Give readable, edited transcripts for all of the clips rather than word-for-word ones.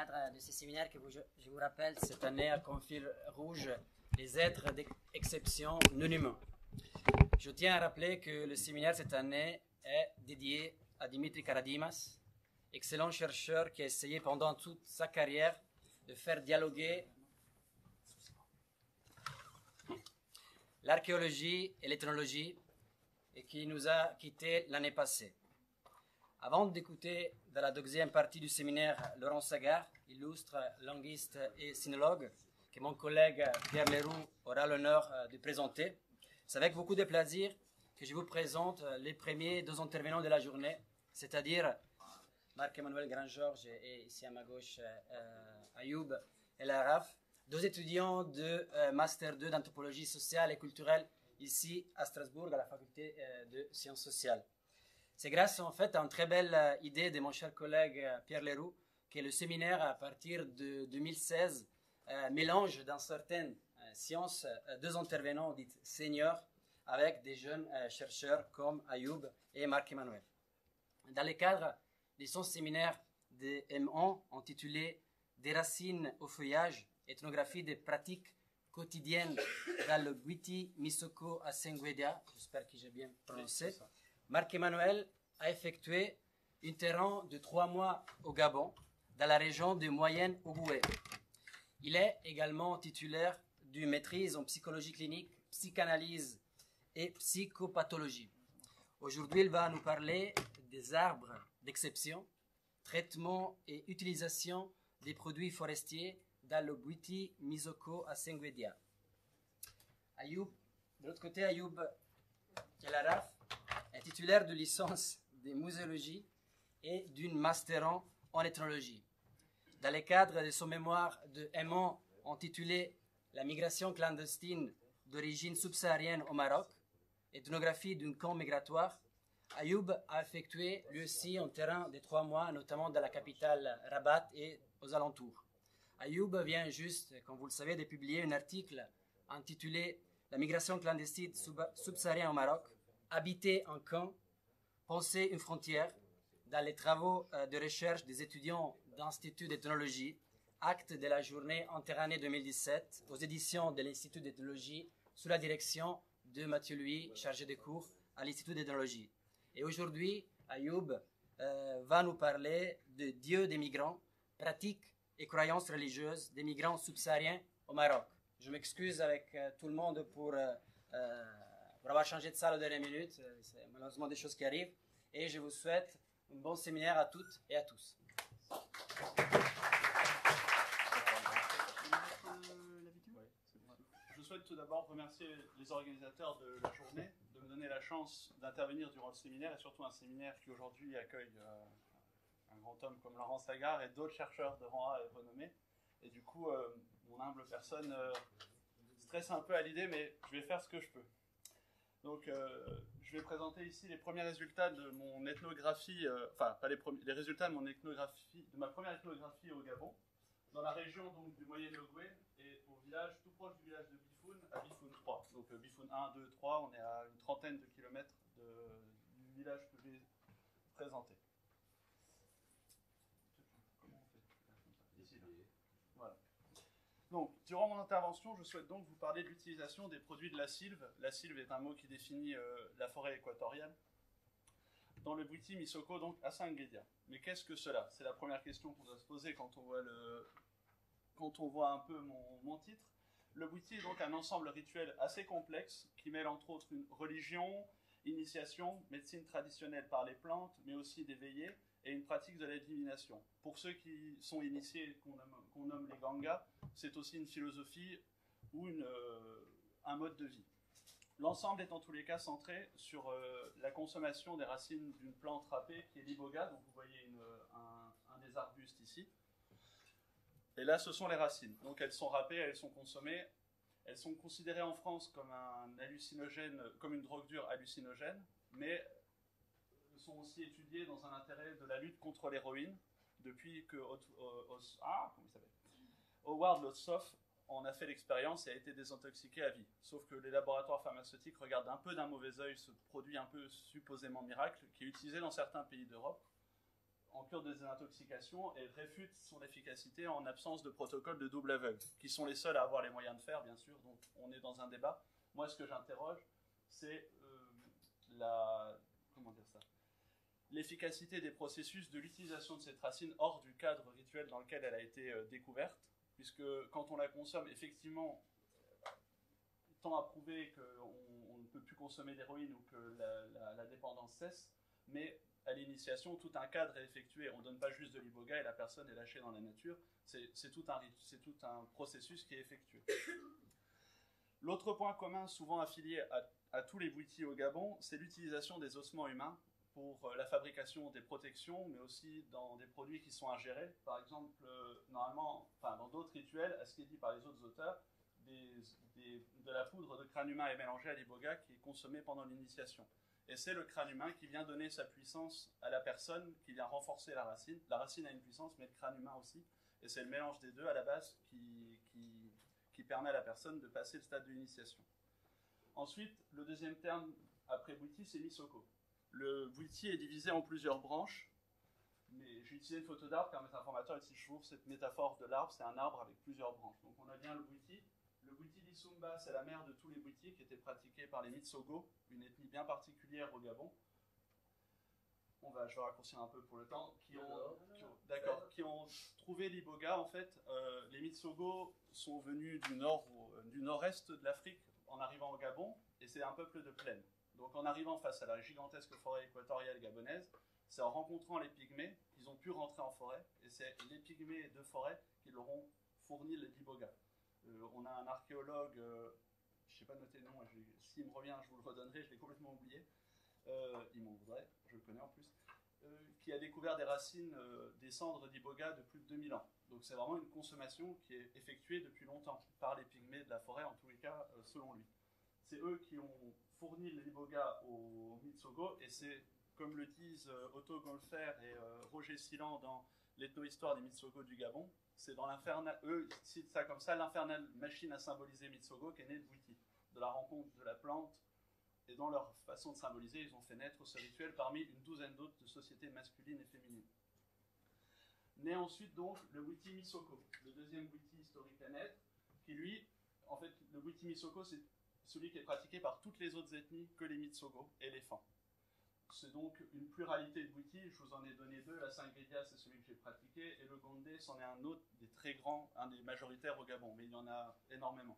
cadre de ce séminaire que je vous rappelle, cette année à Confil Rouge, les êtres d'exception non humains. Je tiens à rappeler que le séminaire cette année est dédié à Dimitri Karadimas, excellent chercheur qui a essayé pendant toute sa carrière de faire dialoguer l'archéologie et l'ethnologie et qui nous a quittés l'année passée. Avant d'écouter dans la deuxième partie du séminaire Laurent Sagard, illustre linguiste et sinologue, que mon collègue Pierre Leroux aura l'honneur de présenter, c'est avec beaucoup de plaisir que je vous présente les premiers deux intervenants de la journée, c'est-à-dire Marc-Emmanuel Grand-Georges et ici à ma gauche Ayoub El Araf, deux étudiants de Master 2 d'anthropologie sociale et culturelle ici à Strasbourg, à la faculté de sciences sociales. C'est grâce en fait à une très belle idée de mon cher collègue Pierre Leroux que le séminaire, à partir de 2016, mélange dans certaines sciences deux intervenants dits seniors avec des jeunes chercheurs comme Ayoub et Marc-Emmanuel. Dans le cadre de son séminaire de M1 intitulé « Des racines au feuillage, ethnographie des pratiques quotidiennes dans le Bwiti Misoko à Sengwedia », j'espère que j'ai bien prononcé, Marc-Emmanuel a effectué un terrain de 3 mois au Gabon, dans la région de Moyenne-Ogooué. Il est également titulaire d'une maîtrise en psychologie clinique, psychanalyse et psychopathologie. Aujourd'hui, il va nous parler des arbres d'exception, traitement et utilisation des produits forestiers dans le Bwiti Misoko à Sengwedia. Ayoub, de l'autre côté, Ayoub El Araf est titulaire de licence de muséologie et d'une master en ethnologie. Dans le cadre de son mémoire de M1 intitulé « La migration clandestine d'origine subsaharienne au Maroc, ethnographie d'un camp migratoire », Ayoub a effectué lui aussi un terrain de 3 mois, notamment dans la capitale Rabat et aux alentours. Ayoub vient juste, comme vous le savez, de publier un article intitulé « La migration clandestine subsaharienne au Maroc, habiter un camp, penser une frontière » dans les travaux de recherche des étudiants d'Institut d'ethnologie, acte de la journée interannée 2017 aux éditions de l'Institut d'ethnologie sous la direction de Mathieu Louis, chargé de cours à l'Institut d'ethnologie. Et aujourd'hui, Ayoub va nous parler de Dieu des migrants, pratiques et croyances religieuses des migrants subsahariens au Maroc. Je m'excuse avec tout le monde pour avoir changé de salle aux dernières minutes. C'est malheureusement des choses qui arrivent. Et je vous souhaite un bon séminaire à toutes et à tous. Je souhaite tout d'abord remercier les organisateurs de la journée de me donner la chance d'intervenir durant le séminaire, et surtout un séminaire qui aujourd'hui accueille un grand homme comme Laurent Sagard et d'autres chercheurs de rang A et renommés. Et du coup, mon humble personne stresse un peu à l'idée, mais je vais faire ce que je peux. Donc, je vais présenter ici les premiers résultats de mon ethnographie, enfin, pas les résultats de ma première ethnographie au Gabon, dans la région donc, du Moyen-Ogooué et au village, tout proche du village de Bifoun, à Bifoun 3. Donc, Bifoun 1, 2, 3, on est à une trentaine de kilomètres du village que je vais présenter. Voilà. Donc, durant mon intervention, je souhaite donc vous parler de l'utilisation des produits de la sylve. La sylve est un mot qui définit la forêt équatoriale. Dans le Bwiti Misoko, donc à Sengwedia. Mais qu'est-ce que cela? C'est la première question qu'on doit se poser quand on voit un peu mon titre. Le Bwiti est donc un ensemble rituel assez complexe qui mêle entre autres une religion, initiation, médecine traditionnelle par les plantes, mais aussi des veillées et une pratique de la divination. Pour ceux qui sont initiés, qu'on nomme les gangas, c'est aussi une philosophie ou un mode de vie. L'ensemble est en tous les cas centré sur la consommation des racines d'une plante râpée qui est l'iboga, donc vous voyez un des arbustes ici. Et là, ce sont les racines. Donc elles sont râpées, elles sont consommées. Elles sont considérées en France comme un hallucinogène, comme une drogue dure hallucinogène, mais sont aussi étudiées dans un intérêt de la lutte contre l'héroïne, depuis que Howard Lotsoff en a fait l'expérience et a été désintoxiqué à vie. Sauf que les laboratoires pharmaceutiques regardent un peu d'un mauvais œil ce produit un peu supposément miracle, qui est utilisé dans certains pays d'Europe, en cure de désintoxication et réfute son efficacité en absence de protocole de double aveugle, qui sont les seuls à avoir les moyens de faire, bien sûr, donc on est dans un débat. Moi, ce que j'interroge, c'est comment dire ça, l'efficacité des processus de l'utilisation de cette racine hors du cadre rituel dans lequel elle a été découverte, puisque quand on la consomme, effectivement, tend à prouver qu'on ne peut plus consommer d'héroïne ou que la dépendance cesse, mais à l'initiation, tout un cadre est effectué. On ne donne pas juste de l'iboga et la personne est lâchée dans la nature. C'est tout un processus qui est effectué. L'autre point commun, souvent affilié à tous les bouitis au Gabon, c'est l'utilisation des ossements humains pour la fabrication des protections, mais aussi dans des produits qui sont ingérés. Par exemple, normalement, dans d'autres rituels, à ce qui est dit par les autres auteurs, de la poudre de crâne humain est mélangée à l'iboga qui est consommée pendant l'initiation. Et c'est le crâne humain qui vient donner sa puissance à la personne, qui vient renforcer la racine. La racine a une puissance, mais le crâne humain aussi. Et c'est le mélange des deux à la base qui permet à la personne de passer le stade de l'initiation. Ensuite, le deuxième terme après bouiti, c'est misoko. Le bouiti est divisé en plusieurs branches, mais j'ai utilisé une photo d'arbre car mes informateurs utilisent toujours cette métaphore de l'arbre, c'est un arbre avec plusieurs branches. Donc on a bien le bouiti. Le bouiti d'Isumba, c'est la mère de tous les bouitis qui étaient pratiqués par les Mitsogo, une ethnie bien particulière au Gabon. Je vais raccourcir un peu pour le temps, qui ont trouvé l'iboga. En fait, les Mitsogo sont venus du nord-est de l'Afrique en arrivant au Gabon, et c'est un peuple de plaine. Donc en arrivant face à la gigantesque forêt équatoriale gabonaise, c'est en rencontrant les pygmées qu'ils ont pu rentrer en forêt, et c'est les pygmées de forêt qui leur ont fourni l'iboga. On a un archéologue, je ne sais pas noter le nom, s'il me revient, je vous le redonnerai, je l'ai complètement oublié. Il m'en voudrait, je le connais en plus. Qui a découvert des racines, des cendres d'iboga de plus de 2000 ans. Donc c'est vraiment une consommation qui est effectuée depuis longtemps par les pygmées de la forêt, en tous les cas, selon lui. C'est eux qui ont fourni l'iboga aux Mitsogo, et c'est, comme le disent Otto Golfer et Roger Silan dans l'ethno-histoire des Mitsogo du Gabon, c'est dans l'infernal, eux citent ça comme ça, l'infernale machine à symboliser Mitsogo qui est née de bouiti, de la rencontre de la plante. Et dans leur façon de symboliser, ils ont fait naître ce rituel parmi une douzaine d'autres de sociétés masculines et féminines. Naît ensuite donc le bouiti Misoko, le deuxième bouiti historique à naître, qui lui, en fait, le bouiti Misoko, c'est celui qui est pratiqué par toutes les autres ethnies que les Mitsogo et les Fans. C'est donc une pluralité de bouitis, je vous en ai donné deux, la Singredia c'est celui que j'ai pratiqué, et le Gondé c'en est un autre des très grands, un des majoritaires au Gabon, mais il y en a énormément.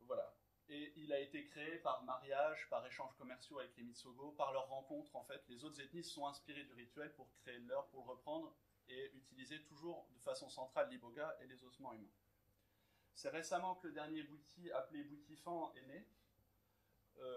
Voilà. Et il a été créé par mariage, par échanges commerciaux avec les Mitsogo, par leur rencontre en fait. Les autres ethnies se sont inspirées du rituel pour créer le leur, pour le reprendre, et utiliser toujours de façon centrale l'iboga et les ossements humains. C'est récemment que le dernier bouiti, appelé bouiti Fan, est né.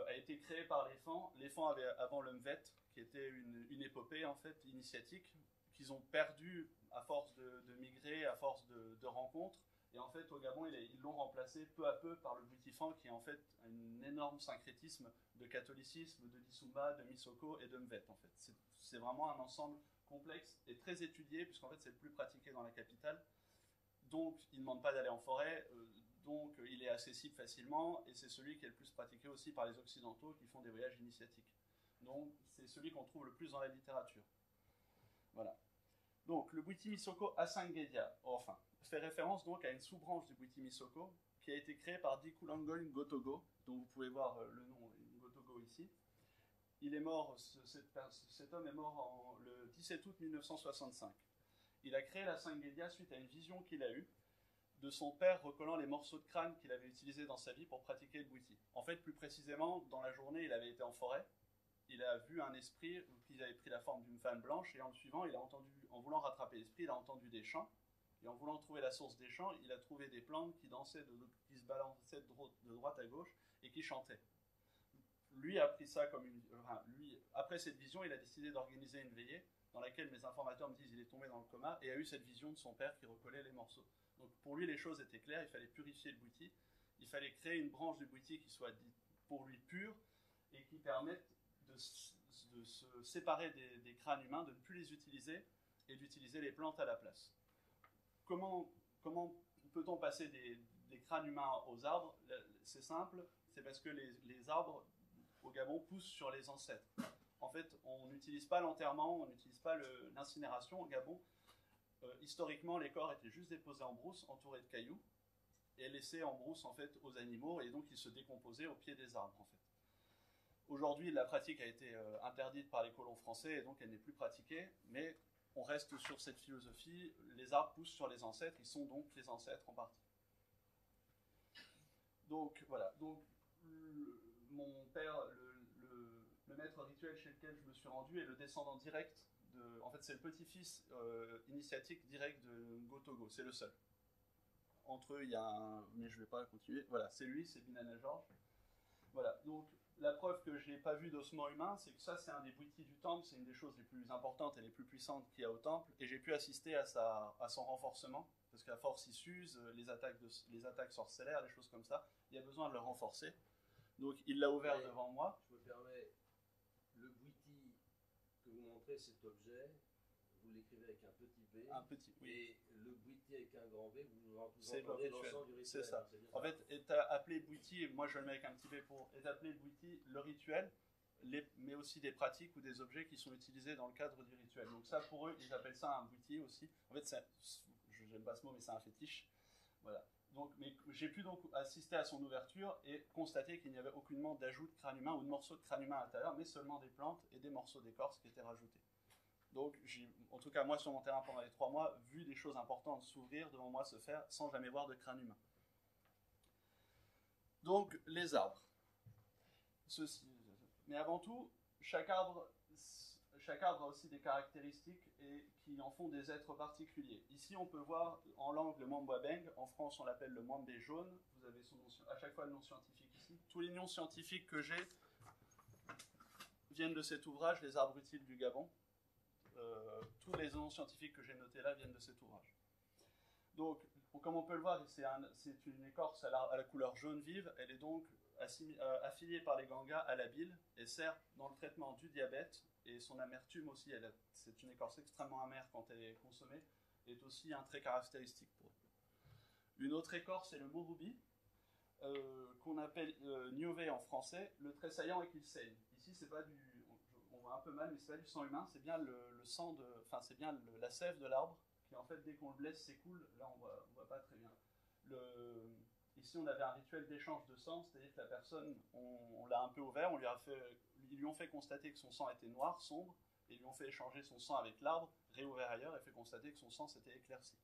A été créé par les Fans. Les Fans avaient avant le Mvet, qui était une épopée en fait initiatique, qu'ils ont perdu à force de migrer, à force de rencontres. Et en fait, au Gabon, ils l'ont remplacé peu à peu par le bouiti Fan, qui est en fait un énorme syncrétisme de catholicisme, de Disumba, de Misoko et de Mvet. En fait, c'est vraiment un ensemble complexe et très étudié, puisqu'en fait, c'est le plus pratiqué dans la capitale. Donc, il ne demande pas d'aller en forêt. Donc il est accessible facilement, et c'est celui qui est le plus pratiqué aussi par les Occidentaux qui font des voyages initiatiques. Donc c'est celui qu'on trouve le plus dans la littérature. Voilà. Donc le bouiti Misoko Asangedia, enfin, fait référence donc à une sous-branche du bouiti Misoko qui a été créée par Dikulangoy Ngotogo, dont vous pouvez voir le nom Ngotogo ici. Il est mort, cet homme est mort le 17 août 1965. Il a créé la Sangedia suite à une vision qu'il a eue de son père recollant les morceaux de crâne qu'il avait utilisés dans sa vie pour pratiquer le bouiti. En fait, plus précisément, dans la journée, il avait été en forêt, il a vu un esprit qui avait pris la forme d'une femme blanche, et en le suivant, il a entendu, en voulant rattraper l'esprit, il a entendu des chants, et en voulant trouver la source des chants, il a trouvé des plantes qui dansaient, qui se balançaient de droite à gauche, et qui chantaient. Lui a pris ça comme après cette vision, il a décidé d'organiser une veillée, dans laquelle mes informateurs me disent qu'il est tombé dans le coma, et a eu cette vision de son père qui recollait les morceaux. Donc pour lui, les choses étaient claires, il fallait purifier le bouiti, il fallait créer une branche du bouiti qui soit pour lui pure et qui permette de se séparer des crânes humains, de ne plus les utiliser et d'utiliser les plantes à la place. Comment peut-on passer des crânes humains aux arbres? C'est simple, c'est parce que les arbres au Gabon poussent sur les ancêtres. en fait, on n'utilise pas l'enterrement, on n'utilise pas l'incinération au Gabon. Historiquement, les corps étaient juste déposés en brousse, entourés de cailloux, et laissés en brousse en fait aux animaux, et donc ils se décomposaient au pied des arbres en fait. Aujourd'hui, la pratique a été interdite par les colons français, et donc elle n'est plus pratiquée, mais on reste sur cette philosophie, les arbres poussent sur les ancêtres, ils sont donc les ancêtres en partie. Donc voilà, donc mon père, le maître rituel chez lequel je me suis rendu est le descendant direct en fait c'est le petit-fils initiatique direct de Ngotogo, c'est le seul. Entre eux il y a un, mais je ne vais pas continuer, voilà, c'est lui, c'est Binana George. Voilà, donc la preuve que je n'ai pas vu d'ossement humain, c'est que ça c'est un des boutis du temple, c'est une des choses les plus importantes et les plus puissantes qu'il y a au temple, et j'ai pu assister à son renforcement, parce qu'à force il s'use, les attaques sorcellaires, les choses comme ça, il y a besoin de le renforcer. Donc il l'a ouvert devant moi. Je me permets, le bouiti que vous montrez, cet objet, vous l'écrivez avec un petit b. Un petit, oui. Et le bouiti avec un grand B, vous entendez l'ensemble du rituel. C'est ça. En fait, est appelé bouiti, moi je le mets avec un petit b est appelé bouiti le rituel, mais aussi des pratiques ou des objets qui sont utilisés dans le cadre du rituel. Donc ça, pour eux, ils appellent ça un bouiti aussi. En fait, je n'aime pas ce mot, mais c'est un fétiche. Voilà. Donc, mais j'ai pu donc assister à son ouverture et constater qu'il n'y avait aucunement d'ajout de crâne humain ou de morceaux de crâne humain à l'intérieur, mais seulement des plantes et des morceaux d'écorce qui étaient rajoutés. Donc, j'ai, en tout cas moi sur mon terrain pendant les 3 mois, vu des choses importantes s'ouvrir devant moi se faire sans jamais voir de crâne humain. Donc, les arbres. Mais avant tout, chaque arbre a aussi des caractéristiques et qui en font des êtres particuliers. Ici, on peut voir en langue le Mwambwabeng. En France, on l'appelle le Mwambé jaune. Vous avez son nom, à chaque fois le nom scientifique ici. Tous les noms scientifiques que j'ai viennent de cet ouvrage, Les arbres utiles du Gabon. Tous les noms scientifiques que j'ai notés là viennent de cet ouvrage. Donc, comme on peut le voir, c'est une écorce à la couleur jaune vive. Elle est donc affiliée par les gangas à la bile et sert dans le traitement du diabète. Et son amertume aussi, c'est une écorce extrêmement amère quand elle est consommée, est aussi un trait caractéristique pour elle. Une autre écorce, c'est le morubi, qu'on appelle niové en français. Le trait saillant est qu'il saigne. Ici, c'est pas on voit un peu mal, mais c'est pas du sang humain, c'est bien le sang c'est bien la sève de l'arbre qui en fait dès qu'on le blesse s'écoule. Là, on voit pas très bien. Ici, on avait un rituel d'échange de sang, c'est-à-dire que la personne, on l'a un peu ouvert, ils lui ont fait constater que son sang était noir, sombre, et ils lui ont fait échanger son sang avec l'arbre, réouvert ailleurs, et fait constater que son sang s'était éclairci.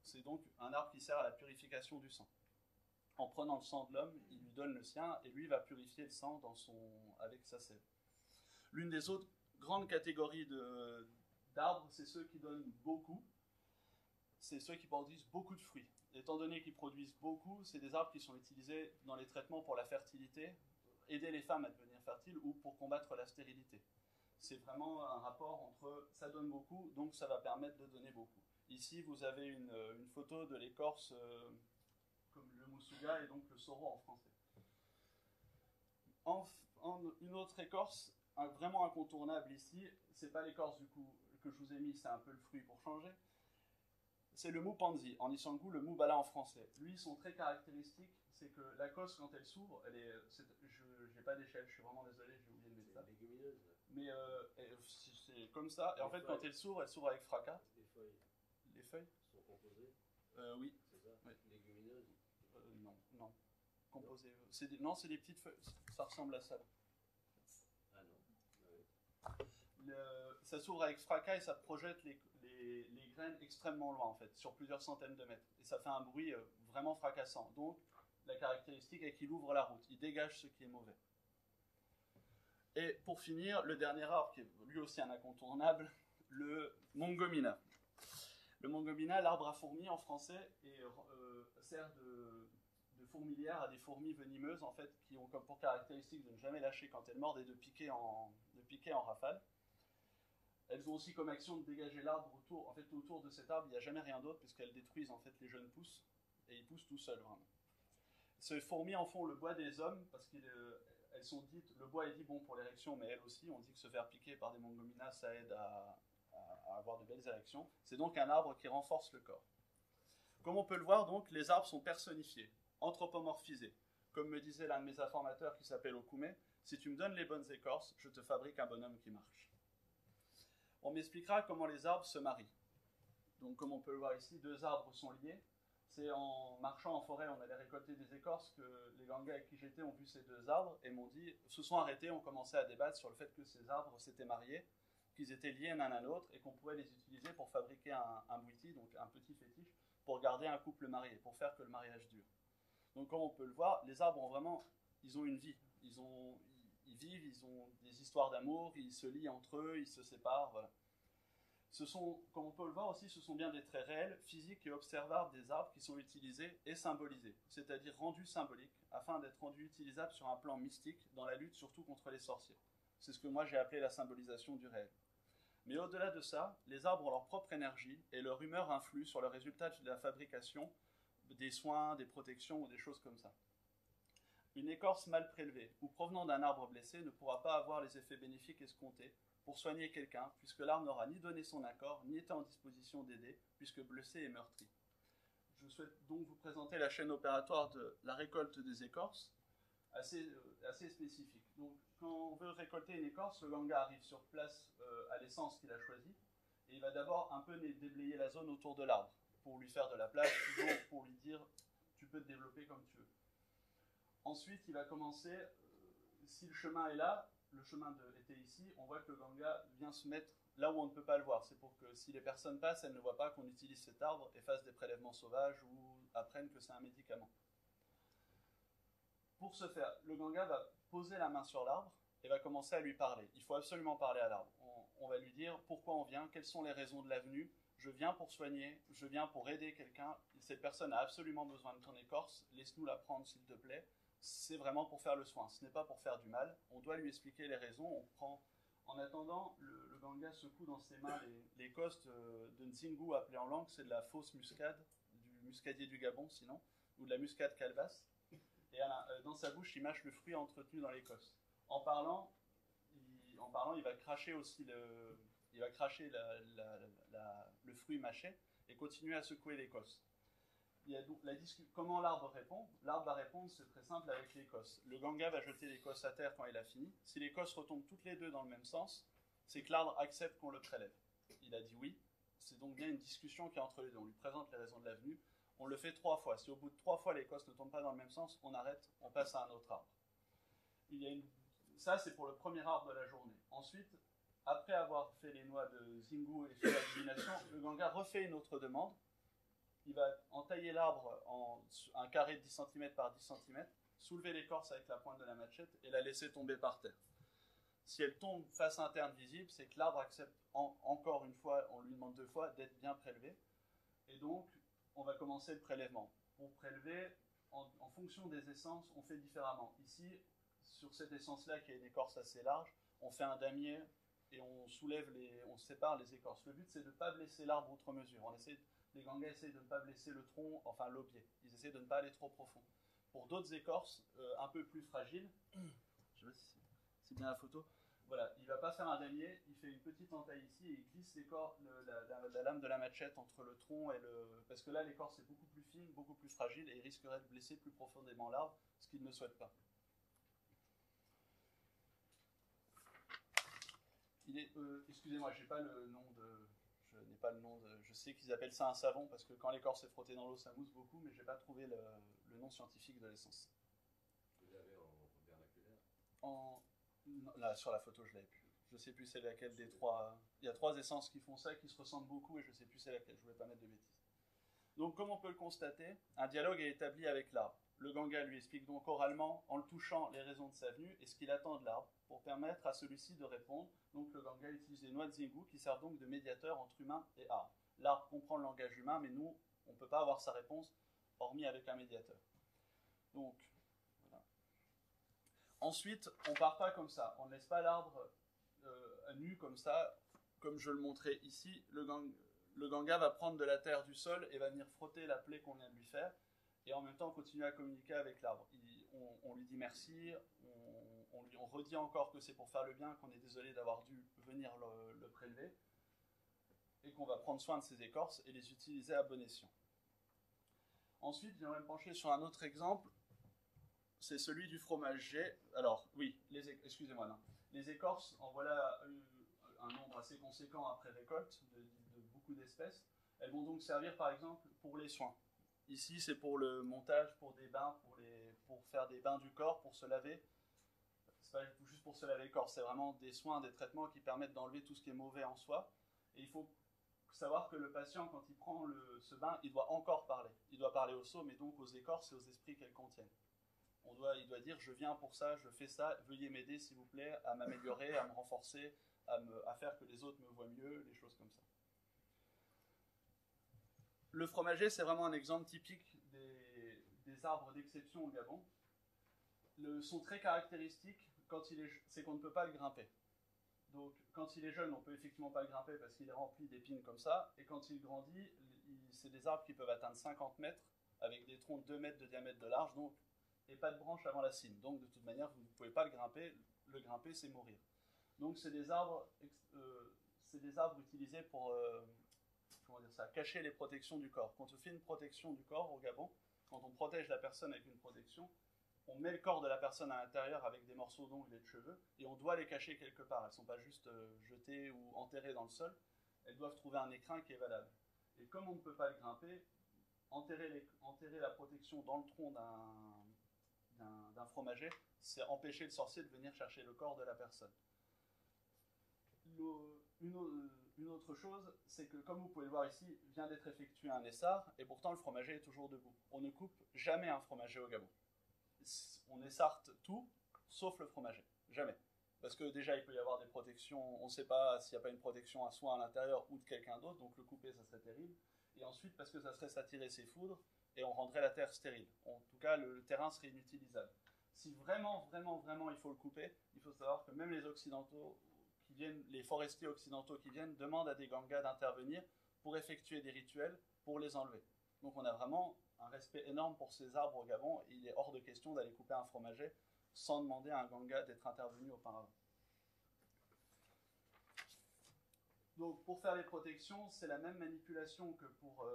C'est donc un arbre qui sert à la purification du sang. En prenant le sang de l'homme, il lui donne le sien, et lui va purifier le sang avec sa sève. L'une des autres grandes catégories d'arbres, c'est ceux qui donnent beaucoup, c'est ceux qui produisent beaucoup de fruits. Étant donné qu'ils produisent beaucoup, c'est des arbres qui sont utilisés dans les traitements pour la fertilité, aider les femmes à devenir fertiles ou pour combattre la stérilité. C'est vraiment un rapport entre ça donne beaucoup, donc ça va permettre de donner beaucoup. Ici, vous avez une photo de l'écorce comme le musuga et donc le soro en français. Une autre écorce vraiment incontournable ici, c'est pas l'écorce du coup que je vous ai mis, c'est un peu le fruit pour changer. C'est le mupanzi, en Issangu, le mubala en français. Lui, son trait caractéristique, c'est que la cosse, quand elle s'ouvre, je n'ai pas d'échelle, je suis vraiment désolé, j'ai oublié de mettre ça. C'est légumineuse. Mais c'est comme ça, et en fait, quand elle s'ouvre avec fracas. Les feuilles. Les feuilles sont composées. Oui. C'est ça. Oui. Légumineuses. Non. Composées. Non, c'est des petites feuilles, ça ressemble à ça. Ah non. Ah oui. Ça s'ouvre avec fracas et ça projette les graines extrêmement loin en fait, sur plusieurs centaines de mètres. Et ça fait un bruit vraiment fracassant. Donc la caractéristique est qu'il ouvre la route, il dégage ce qui est mauvais. Et pour finir, le dernier arbre, qui est lui aussi un incontournable, le mongomina. Le mongomina, l'arbre à fourmis en français, sert de fourmilière à des fourmis venimeuses en fait, qui ont comme pour caractéristique de ne jamais lâcher quand elles mordent et de piquer en rafale. Elles ont aussi comme action de dégager l'arbre autour. En fait, autour de cet arbre, il n'y a jamais rien d'autre puisqu'elles détruisent en fait les jeunes pousses et ils poussent tout seuls vraiment. Ces fourmis en font le bois des hommes parce qu'elles sont dites, le bois est dit bon pour l'érection, mais elles aussi, on dit que se faire piquer par des mongominas, ça aide à avoir de belles érections. C'est donc un arbre qui renforce le corps. Comme on peut le voir, donc, les arbres sont personnifiés, anthropomorphisés. Comme me disait l'un de mes informateurs qui s'appelle Okume, Si tu me donnes les bonnes écorces, je te fabrique un bonhomme qui marche. On m'expliquera comment les arbres se marient. Donc comme on peut le voir ici, deux arbres sont liés. C'est en marchant en forêt, on allait récolter des écorces que les Gangas avec qui j'étais ont vu ces deux arbres et m'ont dit, se sont arrêtés, ont commencé à débattre sur le fait que ces arbres s'étaient mariés, qu'ils étaient liés l'un à l'autre et qu'on pouvait les utiliser pour fabriquer un bouiti, donc un petit fétiche, pour garder un couple marié, pour faire que le mariage dure. Donc comme on peut le voir, les arbres ont vraiment, ils ont une vie, ils vivent, ils ont des histoires d'amour, ils se lient entre eux, ils se séparent, voilà. Ce sont, comme on peut le voir aussi, ce sont bien des traits réels, physiques et observables des arbres qui sont utilisés et symbolisés, c'est-à-dire rendus symboliques, afin d'être rendus utilisables sur un plan mystique dans la lutte surtout contre les sorciers. C'est ce que moi j'ai appelé la symbolisation du réel. Mais au-delà de ça, les arbres ont leur propre énergie et leur humeur influe sur le résultat de la fabrication des soins, des protections ou des choses comme ça. Une écorce mal prélevée ou provenant d'un arbre blessé ne pourra pas avoir les effets bénéfiques escomptés pour soigner quelqu'un, puisque l'arbre n'aura ni donné son accord, ni été en disposition d'aider, puisque blessé et meurtri. Je souhaite donc vous présenter la chaîne opératoire de la récolte des écorces, assez spécifique. Donc, quand on veut récolter une écorce, le Ganga arrive sur place à l'essence qu'il a choisie, et il va d'abord un peu déblayer la zone autour de l'arbre, pour lui faire de la place, toujours pour lui dire « tu peux te développer comme tu veux ». Ensuite, il va commencer, si le chemin est là, le chemin était ici, on voit que le Ganga vient se mettre là où on ne peut pas le voir. C'est pour que si les personnes passent, elles ne voient pas qu'on utilise cet arbre et fassent des prélèvements sauvages ou apprennent que c'est un médicament. Pour ce faire, le Ganga va poser la main sur l'arbre et va commencer à lui parler. Il faut absolument parler à l'arbre. On va lui dire pourquoi on vient, quelles sont les raisons de la venue. Je viens pour soigner, je viens pour aider quelqu'un. Cette personne a absolument besoin de ton écorce, laisse-nous la prendre s'il te plaît. C'est vraiment pour faire le soin, ce n'est pas pour faire du mal. On doit lui expliquer les raisons. On prend, en attendant, le Ganga secoue dans ses mains les costes de Nzingu, appelé en langue, c'est de la fausse muscade, du muscadier du Gabon sinon, ou de la muscade calvasse. Et dans sa bouche, il mâche le fruit entretenu dans les costes. En parlant, il va cracher aussi le fruit mâché et continuer à secouer les costes. Comment l'arbre répond? L'arbre va répondre, c'est très simple, avec l'écosse. Le Ganga va jeter l'écosse à terre quand il a fini. Si l'écosse retombe toutes les deux dans le même sens, c'est que l'arbre accepte qu'on le prélève. Il a dit oui, c'est donc bien une discussion qui est entre les deux. On lui présente les raisons de la venue. On le fait 3 fois. Si au bout de 3 fois l'écosse ne tombe pas dans le même sens, on arrête, on passe à un autre arbre. Ça, c'est pour le premier arbre de la journée. Ensuite, après avoir fait les noix de Zingu et fait la divination, le Ganga refait une autre demande. Il va entailler l'arbre en un carré de 10 cm par 10 cm, soulever l'écorce avec la pointe de la machette et la laisser tomber par terre. Si elle tombe face interne visible, c'est que l'arbre accepte encore une fois, on lui demande 2 fois, d'être bien prélevé. Et donc, on va commencer le prélèvement. Pour prélever, en fonction des essences, on fait différemment. Ici, sur cette essence-là, qui est une écorce assez large, on fait un damier et on sépare les écorces. Le but, c'est de ne pas blesser l'arbre outre mesure. Les Gangas essayent de ne pas blesser le tronc, enfin l'aubier. Ils essaient de ne pas aller trop profond. Pour d'autres écorces un peu plus fragiles, je ne sais pas si c'est bien la photo, voilà, il ne va pas faire un damier, il fait une petite entaille ici et il glisse la lame de la machette entre le tronc et le... Parce que là, l'écorce est beaucoup plus fine, beaucoup plus fragile et il risquerait de blesser plus profondément l'arbre, ce qu'il ne souhaite pas. Excusez-moi, je n'ai pas le nom de... Je sais qu'ils appellent ça un savon parce que quand l'écorce est frottée dans l'eau, ça mousse beaucoup, mais je n'ai pas trouvé le nom scientifique de l'essence. Vous l'avez en vernaculaire? Là, sur la photo, je l'avais plus. Je ne sais plus c'est laquelle des 3. Il y a 3 essences qui font ça, qui se ressemblent beaucoup, et je ne sais plus c'est laquelle. Je ne voulais pas mettre de bêtises. Donc, comme on peut le constater, un dialogue est établi avec l'arbre. Le Ganga lui explique donc oralement, en le touchant, les raisons de sa venue et ce qu'il attend de l'arbre, pour permettre à celui-ci de répondre. Donc, le Ganga utilise les noix de Zingu qui servent donc de médiateur entre humain et arbre. L'arbre comprend le langage humain, mais nous, on ne peut pas avoir sa réponse, hormis avec un médiateur. Donc, voilà. Ensuite, on ne part pas comme ça. On ne laisse pas l'arbre nu comme ça, comme je le montrais ici. Le Ganga va prendre de la terre du sol et va venir frotter la plaie qu'on vient de lui faire. Et en même temps, on continue à communiquer avec l'arbre. On lui dit merci, on redit encore que c'est pour faire le bien, qu'on est désolé d'avoir dû venir le prélever, et qu'on va prendre soin de ses écorces et les utiliser à bon escient. Ensuite, j'aimerais me pencher sur un autre exemple c'est celui du fromager. Alors, oui, excusez-moi, non. Les écorces, en voilà un nombre assez conséquent après récolte de beaucoup d'espèces. Elles vont donc servir, par exemple, pour les soins. Ici, c'est pour le montage, pour des bains, pour faire des bains du corps, pour se laver. C'est pas juste pour se laver le corps, c'est vraiment des soins, des traitements qui permettent d'enlever tout ce qui est mauvais en soi. Et il faut savoir que le patient, quand il prend ce bain, il doit encore parler. Il doit parler aux sots, mais donc aux écorces et aux esprits qu'elles contiennent. Il doit dire, je viens pour ça, je fais ça, veuillez m'aider s'il vous plaît à m'améliorer, à me renforcer, à faire que les autres me voient mieux, des choses comme ça. Le fromager, c'est vraiment un exemple typique des arbres d'exception au Gabon. Son trait caractéristique, c'est qu'on ne peut pas le grimper. Donc, quand il est jeune, on ne peut effectivement pas le grimper parce qu'il est rempli d'épines comme ça. Et quand il grandit, c'est des arbres qui peuvent atteindre 50 mètres avec des troncs de 2 mètres de diamètre de large, donc, et pas de branches avant la cime. Donc, de toute manière, vous ne pouvez pas le grimper. Le grimper, c'est mourir. Donc, c'est des arbres utilisés pour cacher les protections du corps. Quand on fait une protection du corps au Gabon, quand on protège la personne avec une protection, on met le corps de la personne à l'intérieur avec des morceaux d'ongles et de cheveux, et on doit les cacher quelque part. Elles ne sont pas juste jetées ou enterrées dans le sol, elles doivent trouver un écrin qui est valable. Et comme on ne peut pas le grimper, enterrer la protection dans le tronc d'un fromager, c'est empêcher le sorcier de venir chercher le corps de la personne. Une autre chose, c'est que comme vous pouvez le voir ici, vient d'être effectué un essart, et pourtant le fromager est toujours debout. On ne coupe jamais un fromager au Gabon. On essarte tout, sauf le fromager. Jamais. Parce que déjà, il peut y avoir des protections, on ne sait pas s'il n'y a pas une protection à soi à l'intérieur ou de quelqu'un d'autre, donc le couper, ça serait terrible. Et ensuite, parce que ça serait s'attirer ses foudres, et on rendrait la terre stérile. En tout cas, le terrain serait inutilisable. Si vraiment, vraiment, vraiment il faut le couper, il faut savoir que même les Occidentaux, les forestiers occidentaux qui viennent, demandent à des gangas d'intervenir pour effectuer des rituels, pour les enlever. Donc on a vraiment un respect énorme pour ces arbres au Gabon, et il est hors de question d'aller couper un fromager sans demander à un ganga d'être intervenu auparavant. Donc pour faire les protections, c'est la même manipulation que pour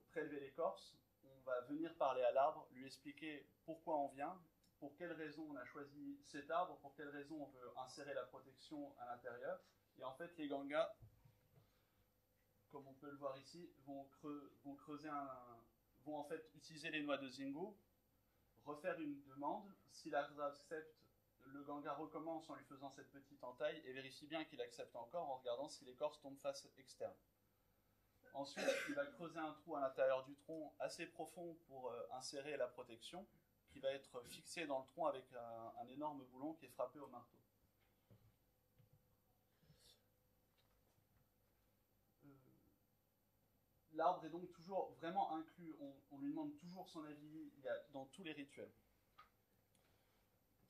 prélever l'écorce. On va venir parler à l'arbre, lui expliquer pourquoi on vient, pour quelles raisons on a choisi cet arbre, pour quelles raisons on veut insérer la protection à l'intérieur. Et en fait, les gangas, comme on peut le voir ici, vont en fait utiliser les noix de zingu, refaire une demande. Si l'arbre accepte, le ganga recommence en lui faisant cette petite entaille et vérifie bien qu'il accepte encore en regardant si l'écorce tombe face externe. Ensuite, il va creuser un trou à l'intérieur du tronc assez profond pour insérer la protection, qui va être fixé dans le tronc avec un énorme boulon qui est frappé au marteau. L'arbre est donc toujours vraiment inclus, on lui demande toujours son avis dans tous les rituels.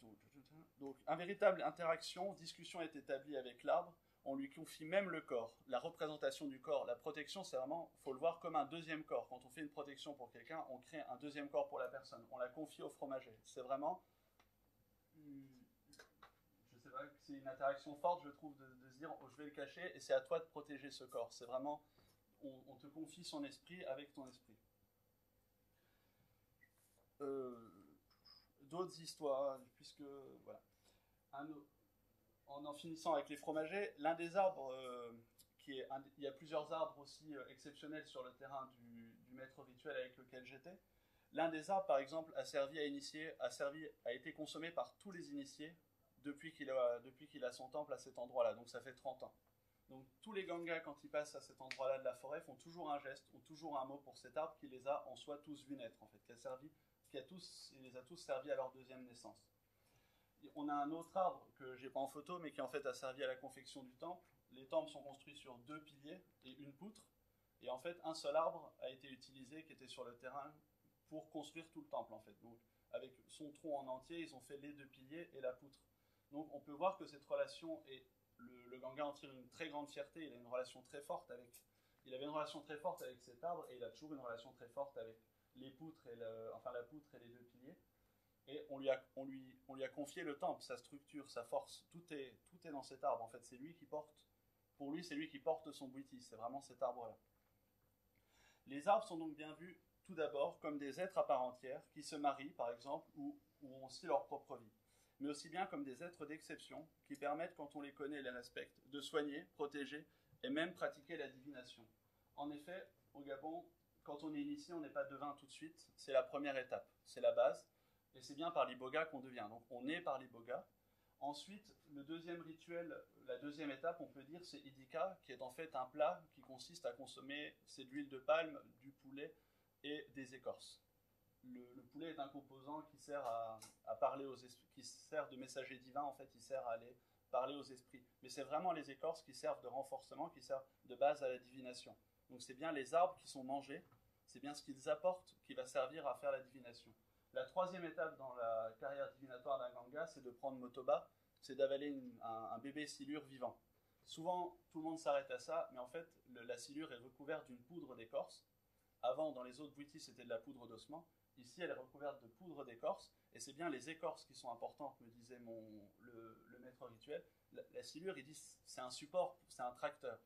Donc, une véritable interaction, discussion est établie avec l'arbre, on lui confie même le corps, la représentation du corps. La protection, c'est vraiment, il faut le voir comme un deuxième corps. Quand on fait une protection pour quelqu'un, on crée un deuxième corps pour la personne. On la confie au fromager. C'est vraiment, je sais pas, c'est une interaction forte, je trouve, de se dire, oh, je vais le cacher et c'est à toi de protéger ce corps. C'est vraiment, on te confie son esprit avec ton esprit. D'autres histoires, puisque, voilà. En finissant avec les fromagers, l'un des arbres, il y a plusieurs arbres aussi exceptionnels sur le terrain du maître rituel avec lequel j'étais. L'un des arbres, par exemple, a été consommé par tous les initiés depuis qu'il a son temple à cet endroit-là, donc ça fait 30 ans. Donc tous les gangas, quand ils passent à cet endroit-là de la forêt, font toujours un geste, ont toujours un mot pour cet arbre qui les a en soi tous vus naître, en fait, il les a tous servis à leur deuxième naissance. On a un autre arbre que j'ai pas en photo, mais qui en fait a servi à la confection du temple. Les temples sont construits sur 2 piliers et une poutre. Et en fait, un seul arbre a été utilisé, qui était sur le terrain, pour construire tout le temple, en fait. Donc, avec son tronc en entier, ils ont fait les 2 piliers et la poutre. Donc, on peut voir que cette relation, et le Ganga en tire une très grande fierté, il avait une relation très forte avec cet arbre, et il a toujours une relation très forte avec les poutres la poutre et les 2 piliers. Et on lui a confié le temple, sa structure, sa force. Tout est dans cet arbre. En fait, c'est lui qui porte son bouiti. C'est vraiment cet arbre-là. Les arbres sont donc bien vus tout d'abord comme des êtres à part entière qui se marient, par exemple, ou ou ont aussi leur propre vie, mais aussi bien comme des êtres d'exception qui permettent, quand on les connaît et les respecte, de soigner, protéger et même pratiquer la divination. En effet, au Gabon, quand on est initié, on n'est pas devin tout de suite, c'est la première étape, c'est la base, et c'est bien par l'iboga qu'on devient. Donc on est par l'iboga. Ensuite, le deuxième rituel, la deuxième étape, on peut dire, c'est idika, qui est en fait un plat qui consiste à consommer, c'est de l'huile de palme, du poulet et des écorces. Le poulet est un composant qui sert à parler aux esprits, qui sert de messager divin, en fait, il sert à aller parler aux esprits. Mais c'est vraiment les écorces qui servent de renforcement, qui servent de base à la divination. Donc c'est bien les arbres qui sont mangés, c'est bien ce qu'ils apportent qui va servir à faire la divination. La troisième étape dans la carrière divinatoire d'un Ganga, c'est de prendre Motoba, c'est d'avaler un bébé silure vivant. Souvent, tout le monde s'arrête à ça, mais en fait, la silure est recouverte d'une poudre d'écorce. Avant, dans les autres boutis, c'était de la poudre d'ossement. Ici, elle est recouverte de poudre d'écorce, et c'est bien les écorces qui sont importantes, me disait le maître rituel. La silure, il dit, c'est un support, c'est un tracteur.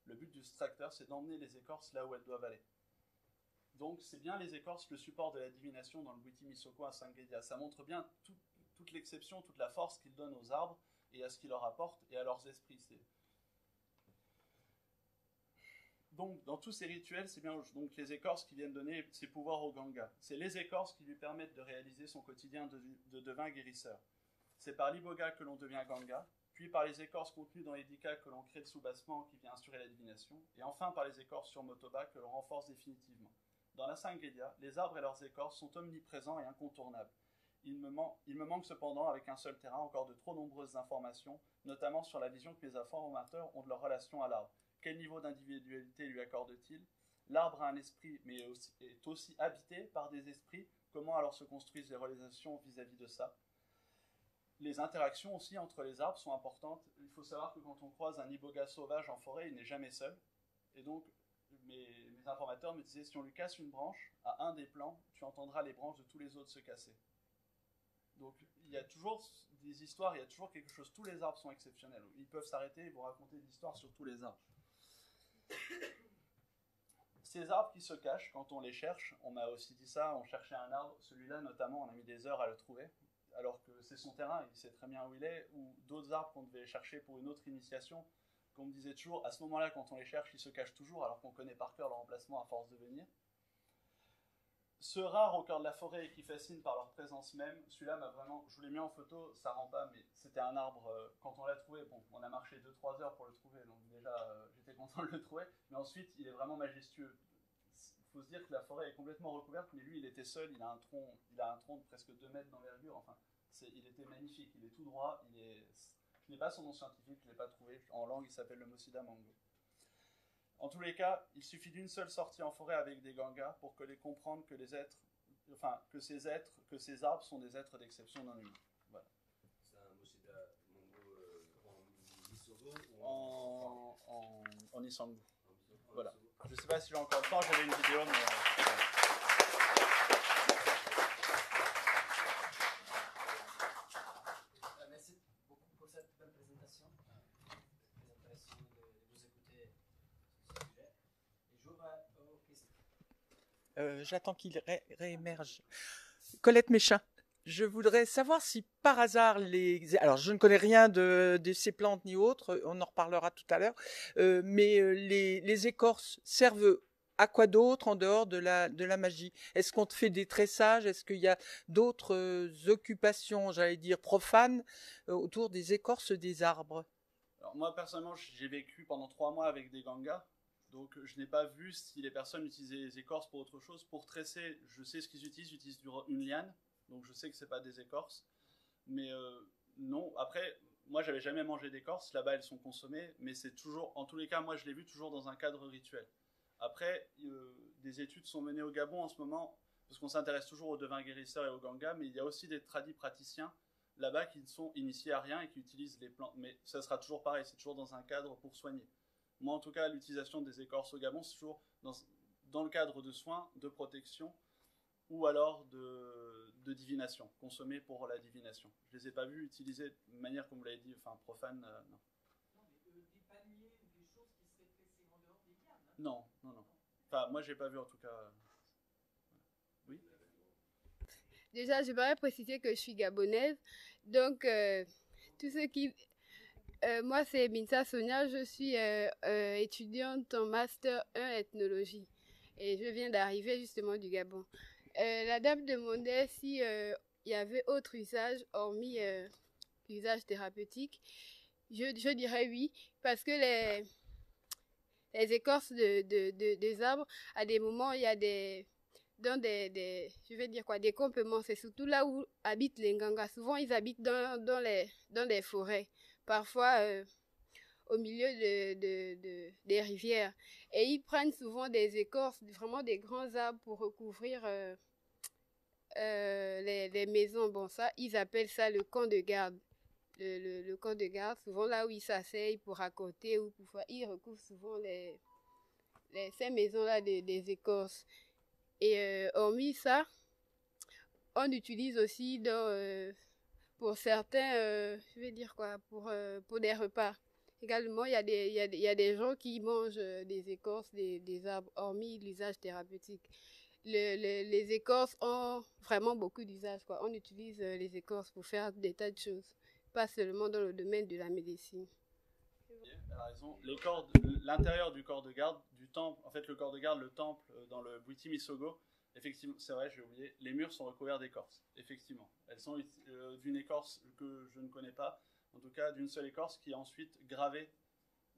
Le but du tracteur, c'est d'emmener les écorces là où elles doivent aller. Donc, c'est bien les écorces, le support de la divination dans le Bwiti Misoko à Sangedia. Ça montre bien toute l'exception, toute la force qu'ils donnent aux arbres et à ce qu'ils leur apportent et à leurs esprits. Donc, dans tous ces rituels, c'est bien donc les écorces qui viennent donner ses pouvoirs au Ganga. C'est les écorces qui lui permettent de réaliser son quotidien de devin guérisseur. C'est par l'iboga que l'on devient Ganga, puis par les écorces contenues dans l'Idika que l'on crée le soubassement qui vient assurer la divination, et enfin par les écorces sur Motoba que l'on renforce définitivement. Dans la Sangedia, les arbres et leurs écorces sont omniprésents et incontournables. Il me manque cependant, avec un seul terrain, encore de trop nombreuses informations, notamment sur la vision que mes informateurs ont de leur relation à l'arbre. Quel niveau d'individualité lui accorde-t-il? L'arbre a un esprit, mais est aussi habité par des esprits. Comment alors se construisent les relations vis-à-vis de ça? Les interactions aussi entre les arbres sont importantes. Il faut savoir que quand on croise un iboga sauvage en forêt, il n'est jamais seul. Et donc, mes informateurs me disaient, si on lui casse une branche à un des plants, tu entendras les branches de tous les autres se casser. Donc, il y a toujours des histoires, il y a toujours quelque chose. Tous les arbres sont exceptionnels. Ils peuvent s'arrêter et vous raconter des histoires sur tous les arbres. Ces arbres qui se cachent, quand on les cherche, on m'a aussi dit ça, on cherchait un arbre, celui-là notamment, on a mis des heures à le trouver, alors que c'est son terrain, il sait très bien où il est, ou d'autres arbres qu'on devait chercher pour une autre initiation, qu'on me disait toujours, à ce moment-là, quand on les cherche, ils se cachent toujours, alors qu'on connaît par cœur leur emplacement à force de venir. Ceux rares au cœur de la forêt et qui fascinent par leur présence même, celui-là m'a vraiment, je vous l'ai mis en photo, ça rend pas, mais c'était un arbre, quand on l'a trouvé, bon, on a marché 2-3 heures pour le trouver, donc déjà j'étais content de le trouver, mais ensuite il est vraiment majestueux. Il faut se dire que la forêt est complètement recouverte, mais lui il était seul, il a un tronc de presque 2 mètres d'envergure, enfin, il était magnifique, il est tout droit, je n'ai pas son nom scientifique, je ne l'ai pas trouvé, en langue il s'appelle le Mosida Mango. En tous les cas, il suffit d'une seule sortie en forêt avec des gangas pour que les comprendre que ces arbres sont des êtres d'exception non humains. Voilà. C'est un Mosida Mango en Isogo ou en Isangu. Voilà. Je ne sais pas si j'ai encore le temps, j'avais une vidéo, mais... Merci beaucoup pour cette belle présentation. Très intéressant de vous écouter sur ce sujet. Et j'ouvre aux questions. J'attends qu'il réémerge. Colette Méchin, je voudrais savoir si par hasard alors je ne connais rien de ces plantes ni autres, on en reparlera tout à l'heure, mais les écorces servent à quoi d'autre en dehors de la magie? Est-ce qu'on te fait des tressages? Est-ce qu'il y a d'autres occupations, j'allais dire profanes, autour des écorces des arbres? Alors moi personnellement, j'ai vécu pendant 3 mois avec des gangas. Donc je n'ai pas vu si les personnes utilisaient les écorces pour autre chose. Pour tresser, je sais ce qu'ils utilisent. Ils utilisent une liane. Donc je sais que ce n'est pas des écorces. Mais non, après, moi j'avais jamais mangé d'écorces. Là-bas elles sont consommées. Mais c'est toujours, en tous les cas, moi je l'ai vu toujours dans un cadre rituel. Après, des études sont menées au Gabon en ce moment. Parce qu'on s'intéresse toujours aux devins guérisseurs et aux gangas. Mais il y a aussi des tradis praticiens là-bas qui ne sont initiés à rien et qui utilisent les plantes. Mais ça sera toujours pareil. C'est toujours dans un cadre pour soigner. Moi, en tout cas, l'utilisation des écorces au Gabon, c'est toujours dans le cadre de soins, de protection, ou alors de divination, consommées pour la divination. Je ne les ai pas vus utiliser de manière, comme vous l'avez dit, enfin profane, non. Non, mais des paniers ou des choses qui seraient tressées en dehors des lianes. Non, non, non. Enfin, moi, je n'ai pas vu en tout cas. Oui. Déjà, j'aimerais préciser que je suis gabonaise. Donc, tous ceux qui... moi, c'est Binta Sonia. Je suis étudiante en Master 1 Ethnologie. Et je viens d'arriver justement du Gabon. La dame demandait si il y avait autre usage hormis l'usage thérapeutique. Je dirais oui, parce que les écorces des arbres, à des moments, il y a je vais dire quoi, des campements. C'est surtout là où habitent les Nganga. Souvent, ils habitent dans les forêts. Parfois, au milieu des rivières. Et ils prennent souvent des écorces, vraiment des grands arbres pour recouvrir les maisons. Bon, ça, ils appellent ça le camp de garde. Le camp de garde, souvent là où ils s'asseyent pour raconter ou pour faire, ils recouvrent souvent ces maisons-là des écorces. Et hormis ça, on utilise aussi pour certains, je vais dire quoi, pour des repas. Également, il y a des gens qui mangent des écorces des arbres, hormis l'usage thérapeutique. Les écorces ont vraiment beaucoup d'usages, quoi. On utilise les écorces pour faire des tas de choses, pas seulement dans le domaine de la médecine. Elle a raison. L'intérieur du corps de garde, du temple, en fait le corps de garde, le temple dans le Bwiti Misogo, effectivement, c'est vrai, j'ai oublié, les murs sont recouverts d'écorce. Effectivement, elles sont d'une écorce que je ne connais pas, en tout cas d'une seule écorce qui est ensuite gravée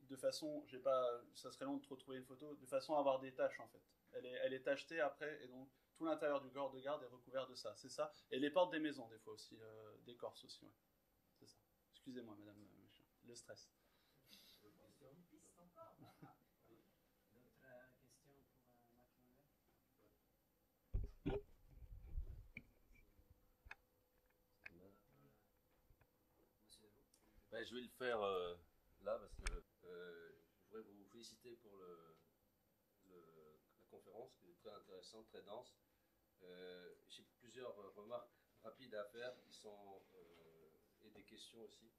de façon, ça serait long de retrouver une photo, de façon à avoir des taches en fait. Elle est tachetée après, et donc tout l'intérieur du corps de garde est recouvert de ça, c'est ça. Et les portes des maisons, des fois aussi, d'écorce aussi, ouais. C'est ça. Excusez-moi, madame, le stress. Ben, je vais le faire là parce que je voudrais vous féliciter pour la conférence qui est très intéressante, très dense. J'ai plusieurs remarques rapides à faire qui sont, et des questions aussi.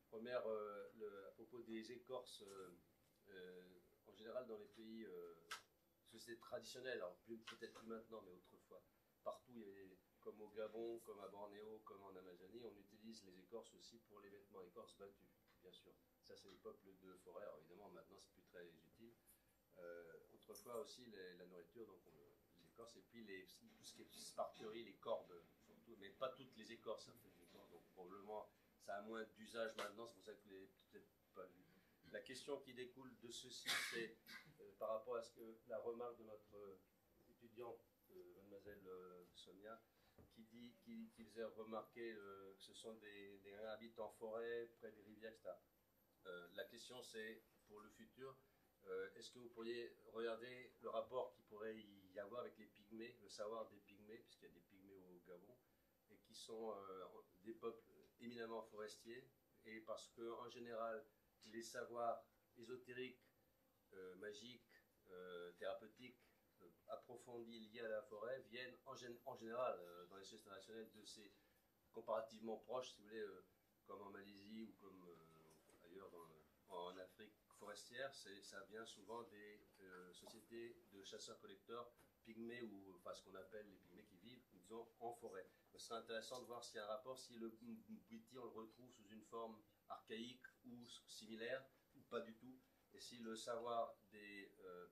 Première, à propos des écorces, en général dans les pays, sociétés traditionnelles, alors peut-être plus maintenant, mais autrefois, partout, comme au Gabon, comme à Bornéo, comme en Amazonie, on utilise les écorces aussi pour les vêtements, écorces battues, bien sûr. Ça, c'est les peuples de forêt. Alors évidemment, maintenant, c'est plus très utile. Autrefois aussi, la nourriture, donc les écorces, et puis tout ce qui est sparterie, les cordes, surtout, mais pas toutes les écorces, hein, donc probablement ça a moins d'usage maintenant, c'est pour ça que vous l'avez peut-être pas vu. La question qui découle de ceci, c'est par rapport à ce que la remarque de notre étudiante, mademoiselle Sonia, qui faisait remarquer que ce sont des habitants en forêt, près des rivières, etc. La question c'est, pour le futur, est-ce que vous pourriez regarder le rapport qu'il pourrait y avoir avec les pygmées, le savoir des pygmées, puisqu'il y a des pygmées au Gabon, et qui sont des peuples éminemment forestiers, et parce qu'en général, les savoirs ésotériques, magiques, thérapeutiques, approfondis liés à la forêt viennent en général dans les sociétés traditionnelles de ces comparativement proches, si vous voulez, comme en Malaisie ou comme ailleurs en Afrique forestière, ça vient souvent des sociétés de chasseurs-collecteurs pygmées, ou enfin ce qu'on appelle les pygmées qui vivent, disons, en forêt. Ce serait intéressant de voir s'il y a un rapport, si le Bwiti on le retrouve sous une forme archaïque ou similaire, ou pas du tout, et si le savoir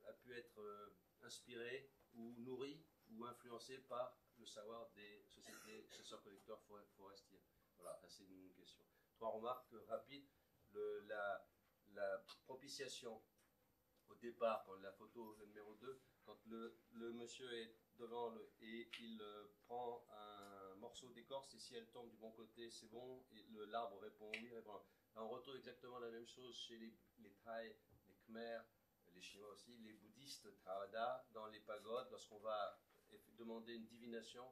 a pu être inspiré ou nourri ou influencé par le savoir des sociétés chasseurs-collecteurs forestiers. Voilà, c'est une question. 3 remarques rapides. La propitiation au départ, quand la photo numéro 2, quand le monsieur est devant et il prend un morceau d'écorce, et si elle tombe du bon côté, c'est bon, et l'arbre répond oui, répond. Là, on retrouve exactement la même chose chez les Thaïs, les Khmers, les Chinois aussi, les bouddhistes Theravada, dans les pagodes, lorsqu'on va demander une divination,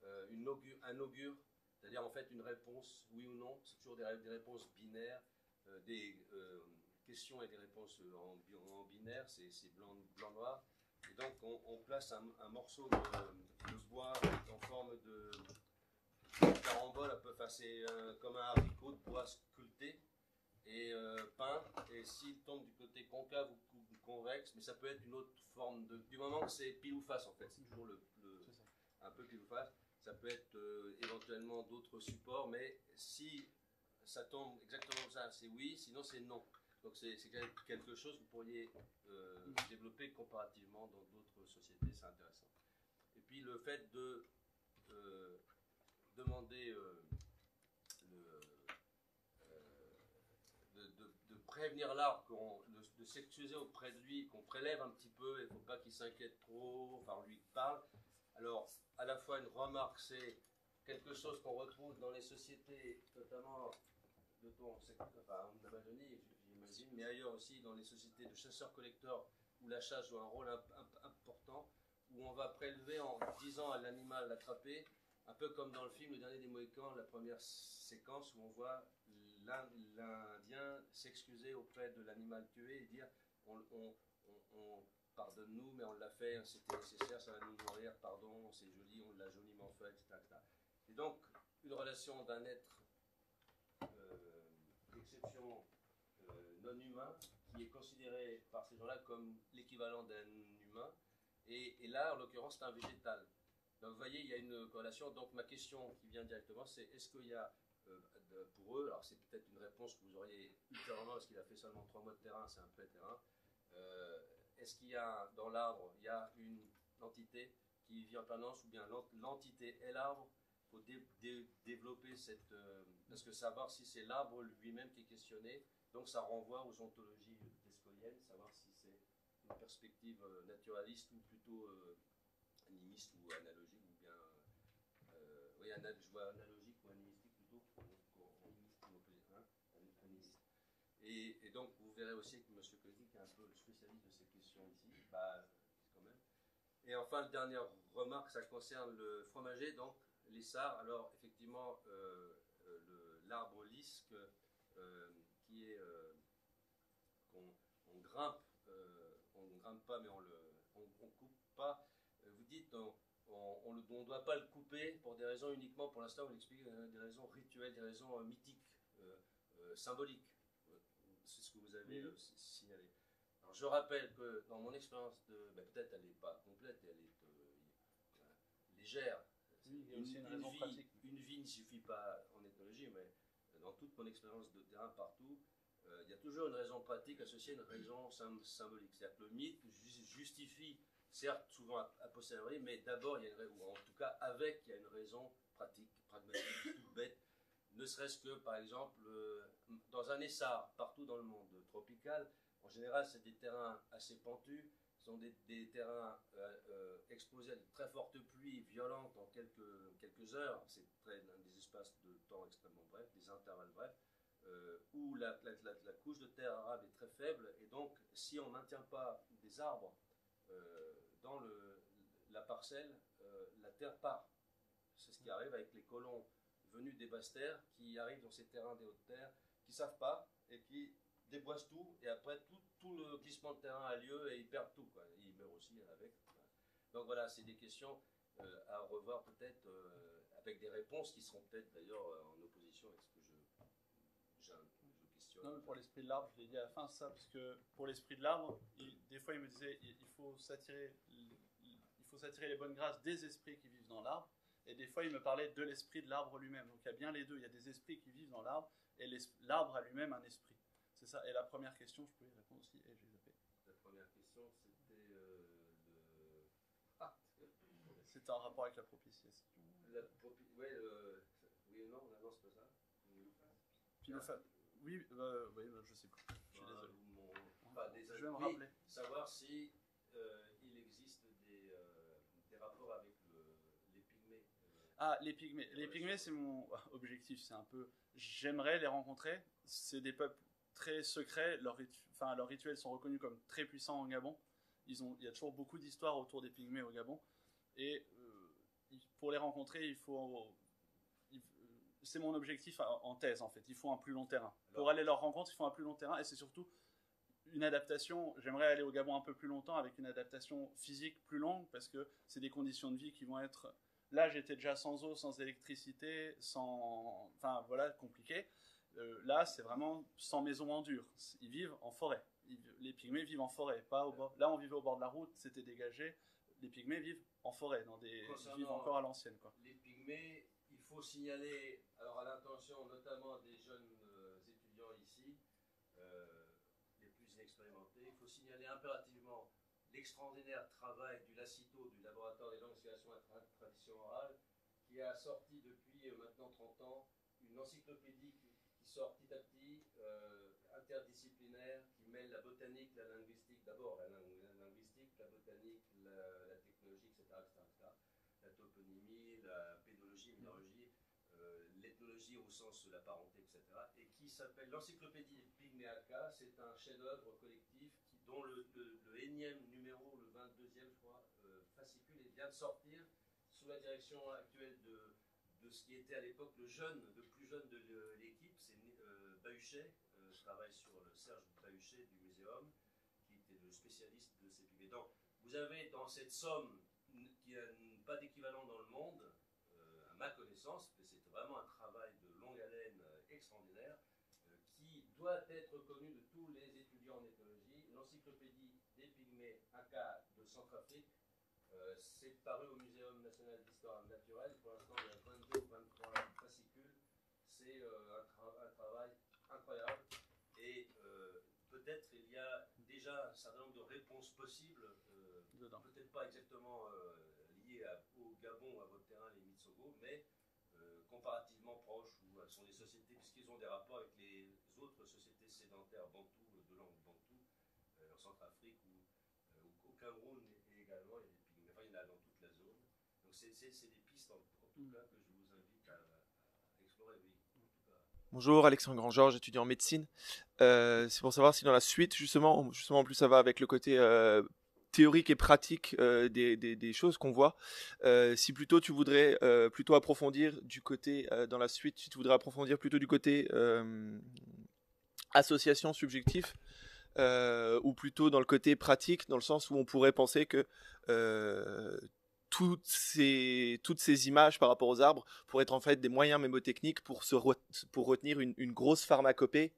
un augure, c'est-à-dire en fait une réponse oui ou non, c'est toujours des réponses binaires, des questions et des réponses en binaire, c'est blanc-noir. Et donc on place un morceau de bois en forme de carambole, un peu, c'est comme un haricot de bois sculpté et peint, et s'il tombe du côté concave ou convexe, mais ça peut être une autre forme du moment que c'est pile ou face en fait, c'est toujours un peu pile ou face, ça peut être éventuellement d'autres supports, mais si ça tombe exactement comme ça, c'est oui, sinon c'est non. Donc c'est quelque chose que vous pourriez développer comparativement dans d'autres sociétés, c'est intéressant. Et puis le fait de demander de prévenir l'arbre, de s'excuser auprès de lui, qu'on prélève un petit peu, il ne faut pas qu'il s'inquiète trop, enfin on lui parle. Alors, à la fois une remarque, c'est quelque chose qu'on retrouve dans les sociétés, notamment de ton secteur, enfin en Amazonie, j'imagine, mais ailleurs aussi, dans les sociétés de chasseurs-collecteurs, où la chasse joue un rôle important, où on va prélever en disant à l'animal d'attraper, un peu comme dans le film Le Dernier des Mohicans, la première séquence où on voit l'Indien s'excuser auprès de l'animal tué et dire pardonne-nous, mais on l'a fait, c'était nécessaire, ça va nous nourrir, pardon, c'est joli, on l'a joliment fait, etc., etc. Et donc, une relation d'un être d'exception non humain qui est considéré par ces gens-là comme l'équivalent d'un humain, et là, en l'occurrence, c'est un végétal. Donc, vous voyez, il y a une corrélation. Donc, ma question qui vient directement, c'est est-ce qu'il y a pour eux, alors c'est peut-être une réponse que vous auriez ultérieurement, parce qu'il a fait seulement 3 mois de terrain, c'est un pré-terrain. Est-ce qu'il y a dans l'arbre, il y a une entité qui vit en permanence, ou bien l'entité est l'arbre? Il faut développer cette... parce que savoir si c'est l'arbre lui-même qui est questionné, donc ça renvoie aux ontologies descoliennes, savoir si c'est une perspective naturaliste ou plutôt animiste ou analogique, ou bien... oui, je vois analogique ou animistique plutôt, et donc, vous verrez aussi que M. Koenig est un peu le spécialiste de ces questions ici, bah, quand même. Et enfin, la dernière remarque, ça concerne le fromager, donc les sards. Alors, effectivement, l'arbre lisse qui est on grimpe pas, mais on coupe pas. Vous dites, on ne doit pas le couper pour des raisons uniquement, pour l'instant, vous l'expliquez, des raisons rituelles, des raisons mythiques, symboliques. C'est ce que vous avez signalé. Alors, je rappelle que dans mon expérience peut-être elle n'est pas complète, elle est légère. Oui, il y a aussi une raison pratique. Une vie ne suffit pas en ethnologie, mais dans toute mon expérience de terrain partout, il y a toujours une raison pratique associée à une raison symbolique. C'est-à-dire que le mythe justifie, certes, souvent a posteriori, mais d'abord, il y a ou en tout cas avec, il y a une raison pratique, pragmatique, toute bête. Ne serait-ce que, par exemple, dans un essart, partout dans le monde tropical, en général, c'est des terrains assez pentus, ce sont des terrains exposés à de très fortes pluies violentes en quelques heures, c'est des espaces de temps extrêmement brefs, des intervalles brefs, où la couche de terre arabe est très faible, et donc, si on ne maintient pas des arbres dans la parcelle, la terre part. C'est ce qui arrive avec les colons venus des basses terres, qui arrivent dans ces terrains des hautes terres, qui ne savent pas, et qui déboisent tout, et après tout le glissement de terrain a lieu, et ils perdent tout, quoi. Ils meurent aussi avec. Donc voilà, c'est des questions à revoir peut-être, avec des réponses qui seront peut-être d'ailleurs en opposition avec ce que je questionne. Non, mais pour l'esprit de l'arbre, je l'ai dit à la fin, ça, parce que pour l'esprit de l'arbre, des fois il me disait il faut s'attirer les bonnes grâces des esprits qui vivent dans l'arbre, et des fois il me parlait de l'esprit de l'arbre lui-même. Donc il y a bien les deux, il y a des esprits qui vivent dans l'arbre, et l'arbre a lui-même un esprit. C'est ça. Et la première question, je peux y répondre aussi, et j'ai zappé. La première question, c'était c'était en rapport avec la propitiation. Oui et non, non, c'est pas ça. Puis oui, je sais pas. Je suis désolé. Je vais me rappeler. Savoir si il existe des rapports avec les pygmées. Les pygmées. Les pygmées, c'est mon objectif. C'est un peu. J'aimerais les rencontrer. C'est des peuples très secrets. Leurs rituels sont reconnus comme très puissants en Gabon. Il y a toujours beaucoup d'histoires autour des pygmées au Gabon. Et pour les rencontrer, c'est mon objectif en thèse, en fait. Il faut un plus long terrain. Pour aller à leur rencontre, il faut un plus long terrain. Et c'est surtout une adaptation. J'aimerais aller au Gabon un peu plus longtemps avec une adaptation physique plus longue, parce que c'est des conditions de vie qui vont être... Là, j'étais déjà sans eau, sans électricité, compliqué. Là, c'est vraiment sans maison en dur. Ils vivent en forêt. Les pygmées vivent en forêt, pas au bord. Là, on vivait au bord de la route, c'était dégagé. les pygmées vivent en forêt, Concernant vivent encore à l'ancienne, quoi. Les pygmées, il faut signaler, alors à l'intention notamment des jeunes étudiants ici, les plus inexpérimentés, il faut signaler impérativement l'extraordinaire travail du LACITO, du laboratoire des langues, civilisation et tradition orale, qui a sorti depuis maintenant 30 ans une encyclopédie qui sort petit à petit, interdisciplinaire, qui mêle la botanique, la linguistique, d'abord la linguistique, la botanique, la technologie, etc., la toponymie, la pédologie, minéralogie, l'ethnologie au sens de la parenté, etc., et qui s'appelle l'encyclopédie des Pygméaka. C'est un chef-d'œuvre collectif dont le énième numéro, le 22e, je crois, fascicule, vient de sortir sous la direction actuelle de ce qui était à l'époque le plus jeune de l'équipe, c'est Bahuchet. Je travaille sur le Serge Bahuchet du Muséum, qui était le spécialiste de ces pygmées. Donc, vous avez dans cette somme, qui n'a pas d'équivalent dans le monde, à ma connaissance, mais c'est vraiment un travail de longue haleine extraordinaire, qui doit être connu de tous les étudiants en ethnologie. L'encyclopédie des pygmées Aka de Centrafrique, c'est paru au Muséum national d'histoire naturelle. Pour l'instant, il y a 22 ou 23 fascicules. C'est un travail incroyable. Et peut-être il y a déjà un certain nombre de réponses possibles, peut-être pas exactement liées au Gabon, à votre terrain, les Mitsogo, mais comparativement proches, où elles sont des sociétés, puisqu'ils ont des rapports avec les autres sociétés sédentaires bantoues, de langue bantou, en Centrafrique ou au Cameroun également, il y a des pygmées, enfin il y en a dans toute la zone. Donc c'est des pistes en tout cas que je vous invite à explorer, oui. Bonjour, Alexandre Grand-Georges, étudiant en médecine. C'est pour savoir si dans la suite, justement en plus ça va avec le côté théorique et pratique des choses qu'on voit. Si plutôt tu voudrais plutôt approfondir du côté, dans la suite, si tu voudrais approfondir plutôt du côté association subjectif, ou plutôt dans le côté pratique, dans le sens où on pourrait penser que toutes ces images par rapport aux arbres pourraient être en fait des moyens mémotechniques pour retenir une grosse pharmacopée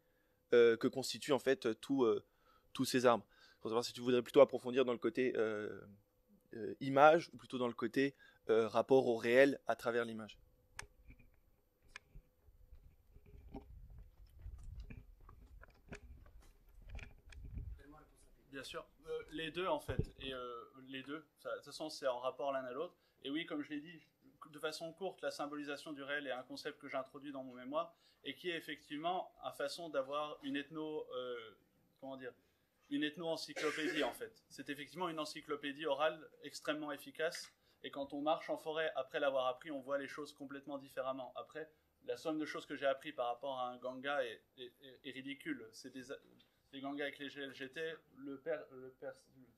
que constituent en fait tous ces arbres. Pour savoir si tu voudrais plutôt approfondir dans le côté image ou plutôt dans le côté rapport au réel à travers l'image. Bien sûr, les deux en fait, et les deux, de toute façon c'est en rapport l'un à l'autre. Et oui, comme je l'ai dit, de façon courte, la symbolisation du réel est un concept que j'ai introduit dans mon mémoire et qui est effectivement une façon d'avoir une ethno-encyclopédie en fait. C'est effectivement une encyclopédie orale extrêmement efficace, et quand on marche en forêt après l'avoir appris, on voit les choses complètement différemment. Après, la somme de choses que j'ai appris par rapport à un Ganga est ridicule. C'est les Gangas avec lesquels j'étais, le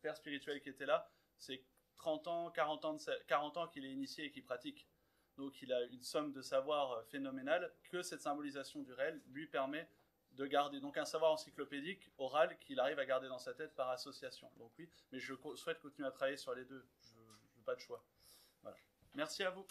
père spirituel qui était là, c'est 30 ans, 40 ans qu'il est initié et qu'il pratique. Donc il a une somme de savoir phénoménale que cette symbolisation du réel lui permet de garder. Donc un savoir encyclopédique, oral, qu'il arrive à garder dans sa tête par association. Donc oui, mais je souhaite continuer à travailler sur les deux. Je n'ai pas de choix. Voilà. Merci à vous.